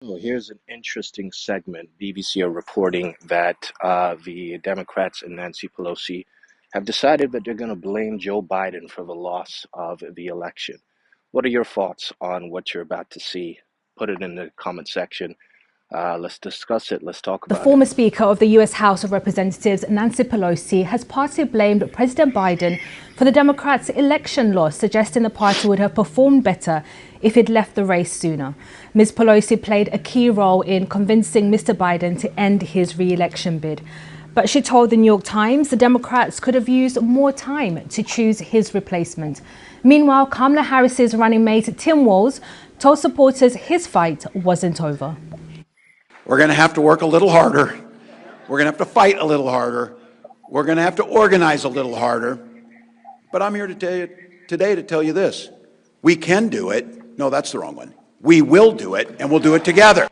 Well, here's an interesting segment. BBC are reporting that the Democrats and Nancy Pelosi have decided that they're going to blame Joe Biden for the loss of the election. What are your thoughts on what you're about to see? Put it in the comment section. Let's discuss it. Let's talk The about it. former Speaker of the US House of Representatives, Nancy Pelosi, has partly blamed President Biden for the Democrats' election loss, suggesting the party would have performed better if it left the race sooner. Ms. Pelosi played a key role in convincing Mr. Biden to end his re-election bid. But she told the New York Times the Democrats could have used more time to choose his replacement. Meanwhile, Kamala Harris's running mate, Tim Walz, told supporters his fight wasn't over. We're going to have to work a little harder. We're going to have to fight a little harder. We're going to have to organize a little harder. But I'm here to tell you today to tell you this. We can do it. No, that's the wrong one. We will do it, and we'll do it together.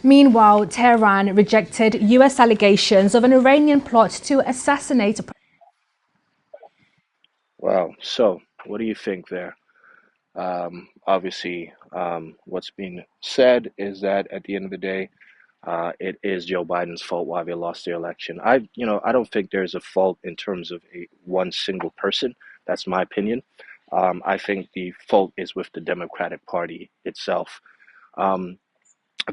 Meanwhile, Tehran rejected US allegations of an Iranian plot to assassinate. Wow. So, what do you think there? Obviously, what's being said is that at the end of the day, it is Joe Biden's fault why they lost their election. I don't think there's a fault in terms of one single person. That's my opinion. I think the fault is with the Democratic Party itself. Um,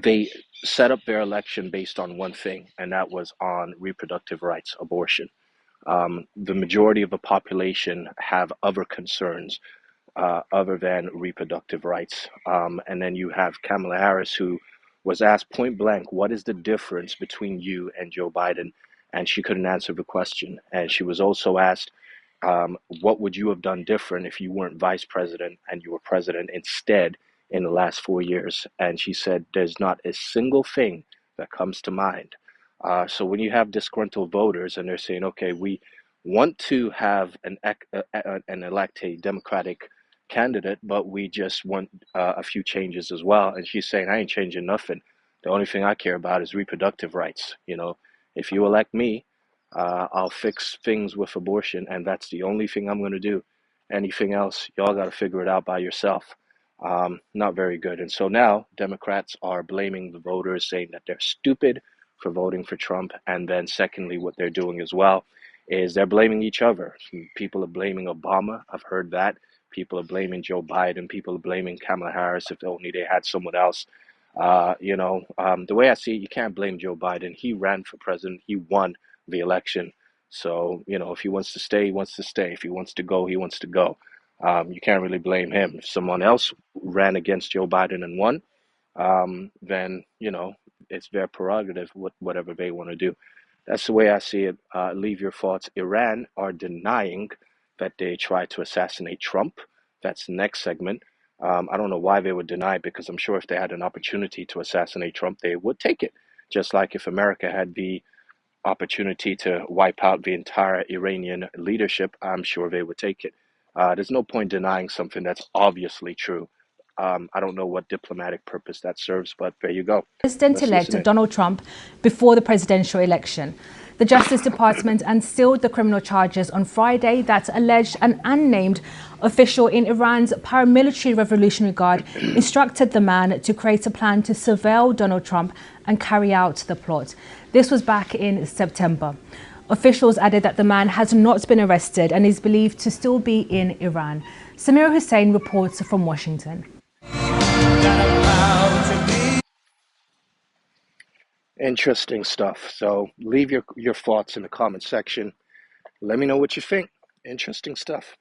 they set up their election based on one thing, and that was on reproductive rights, abortion. The majority of the population have other concerns other than reproductive rights. And then you have Kamala Harris, who was asked point blank, what is the difference between you and Joe Biden? And she couldn't answer the question. And she was also asked, what would you have done different if you weren't vice president and you were president instead in the last 4 years? And she said, there's not a single thing that comes to mind. So when you have disgruntled voters and they're saying, okay, we want to have an elect a Democratic candidate, but we just want a few changes as well. And she's saying, I ain't changing nothing. The only thing I care about is reproductive rights. If you elect me, I'll fix things with abortion, and that's the only thing I'm going to do. Anything else, y'all got to figure it out by yourself. Not very good. And so now Democrats are blaming the voters, saying that they're stupid for voting for Trump. And then secondly, what they're doing as well is they're blaming each other. People are blaming Obama. I've heard that. People are blaming Joe Biden. People are blaming Kamala Harris if only they had someone else. The way I see it, you can't blame Joe Biden. He ran for president. He won the election. So, if he wants to stay, he wants to stay. If he wants to go, he wants to go. You can't really blame him. If someone else ran against Joe Biden and won, then, it's their prerogative, whatever they want to do. That's the way I see it. Leave your thoughts. Iran are denying that they tried to assassinate Trump. That's the next segment. I don't know why they would deny it, because I'm sure if they had an opportunity to assassinate Trump, they would take it. Just like if America had the opportunity to wipe out the entire Iranian leadership, I'm sure they would take it. There's no point denying something that's obviously true. I don't know what diplomatic purpose that serves, but there you go. Let's listen President-elect in. Donald Trump before the presidential election. The Justice Department unsealed the criminal charges on Friday that alleged an unnamed official in Iran's paramilitary Revolutionary Guard instructed the man to create a plan to surveil Donald Trump and carry out the plot. This was back in September. Officials added that the man has not been arrested and is believed to still be in Iran. Samira Hussain reports from Washington. Interesting stuff. So leave your thoughts in the comment section. Let me know what you think. Interesting stuff.